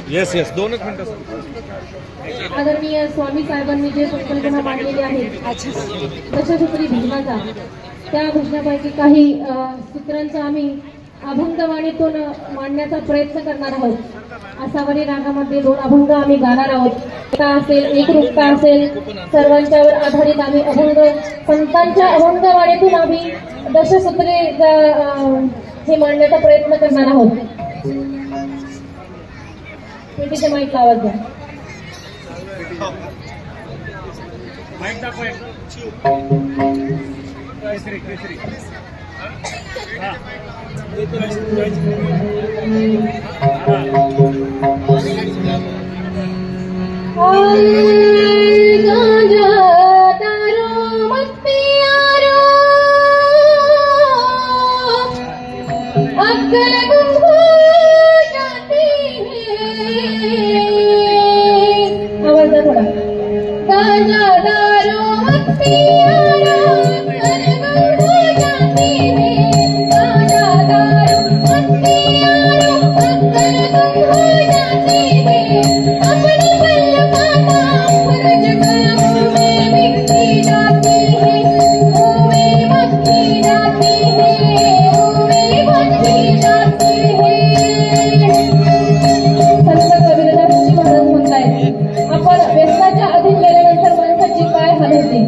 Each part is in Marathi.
येस येस 2 मिनिटं. आदरणीय स्वामी साहेबांनी जे संकल्पना मांडलेली आहे दशसूत्री भीष्माचा, त्या घोषणापैकी काही सूत्रांचा आम्ही अभंगवाणीतून मांडण्याचा प्रयत्न करणार आहोत. आसावरी रागामध्ये 2 अभंग आम्ही गाणार आहोत. का असेल, एकरूपता असेल, सर्वांच्यावर आधारित आम्ही अभंग, संतांच्या अभंगवाणीतून आम्ही दशसूत्रे हे मांडण्याचा प्रयत्न करणार आहोत. पेटीच्या माईकला आवाज द्या. माईक दाखव एक. केसरी केसरी. हां. गांजा दारू मत पियारो, अक्कल गुम हो जाती है. आवाज द्या थोडा. गांजा दारू मत पियारो, अक्कल गुम हो जाती है. गांजा दारू मत पियारो, अक्कल गुम हो जाती है. अपने बल का काम फर्ज कर्मों में बिकती जाती है, में बकती जाती है, में बकती जाती है. संत कबीरदासजी महाराज म्हणतायत, आपण व्यसनाच्या अधीन गेल्यानंतर माणसाची काय हाल होते,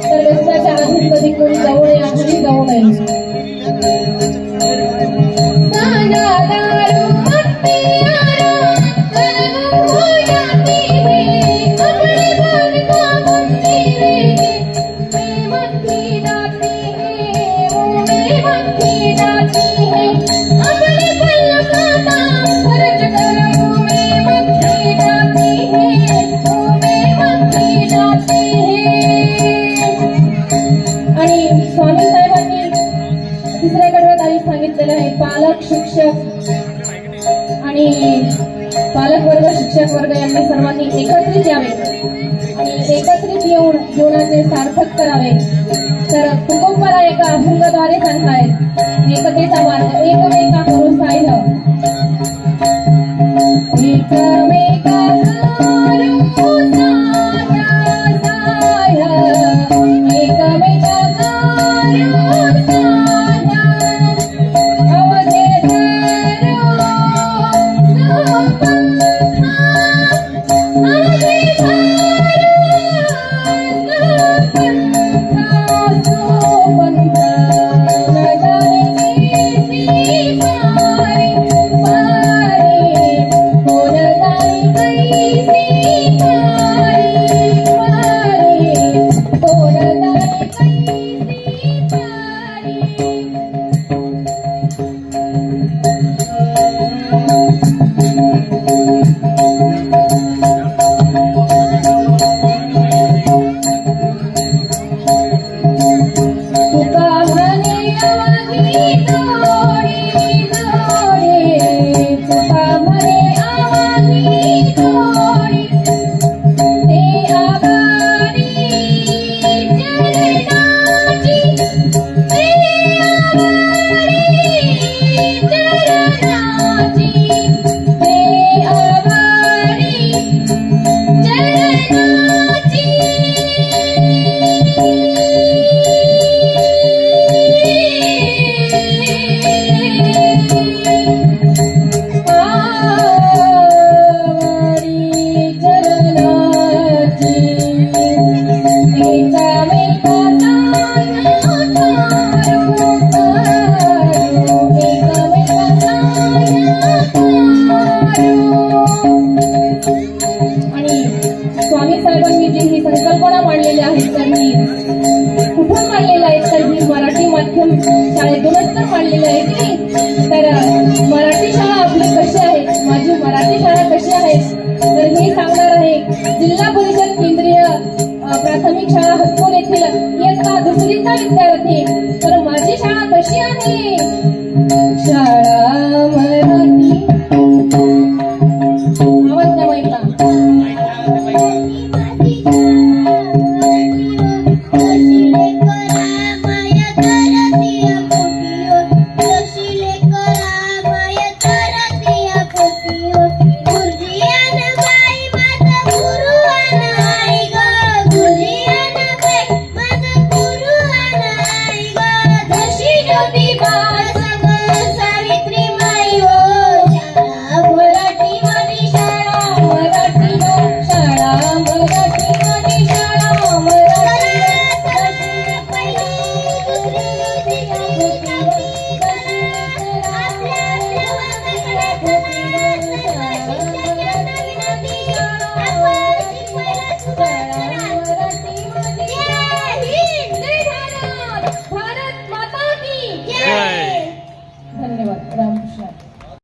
तर व्यसनाच्या अधीन कधी कोणी जाऊ नये, आपणही जाऊ नये. गांजा दारू मत पियारो, अक्कल गुम हो जाती है. अपने बल का बंदी में बकती जाती है, में बकती जाती है. अपने बल का काम फर्ज कर्मों में बकती जाती है, में बकती जाती है. आणि स्वामी साहेबांनी तिसऱ्या कडव्यात आधी सांगितलेलं आहे, पालक, शिक्षक आणि पालक वर्ग, शिक्षक वर्ग यांनी सर्वांनी एकत्रित यावे आणि एकत्रित येऊन जीवनाचे सार्थक करावे. तर कुटुंबाला एका अभंगाद्वारे सांगतायत, एकतेचा मार्ग एकमेका करून साह्य, एकमेका करून साह्य, एकमेका करून साह्य. अवघे धरो पंथा, अवघे धरो पंथा, सो पंथा न जाने किसी पारी, पारी कोण जाणे कैसी पारी, पारी कोण जाणे कैसी पारी. तुका म्हणे अवघी जोडी जोडी, तुका म्हणे अवघी जोडी, ते आभारी चरणाची, ते आभारी चरणाची, ते आभारी चरणाची. आणि स्वामी साहेबांनी जी ही संकल्पना मांडलेली आहे, तर ही कुठून मांडलेली आहे, तर ही मराठी माध्यम शाळेतूनच तर मांडलेली आहे की नाही. तर मराठी शाळा आपली कशी आहे, माझी मराठी शाळा कशी आहे, तर हे सांगणार आहे जिल्हा परिषद केंद्रीय प्राथमिक शाळा हतपूर येथील इयत्ता 2रीचा विद्यार्थी. तर माझी शाळा कशी आहे, शाळा मराठी. आवाज द्या माईकला. होती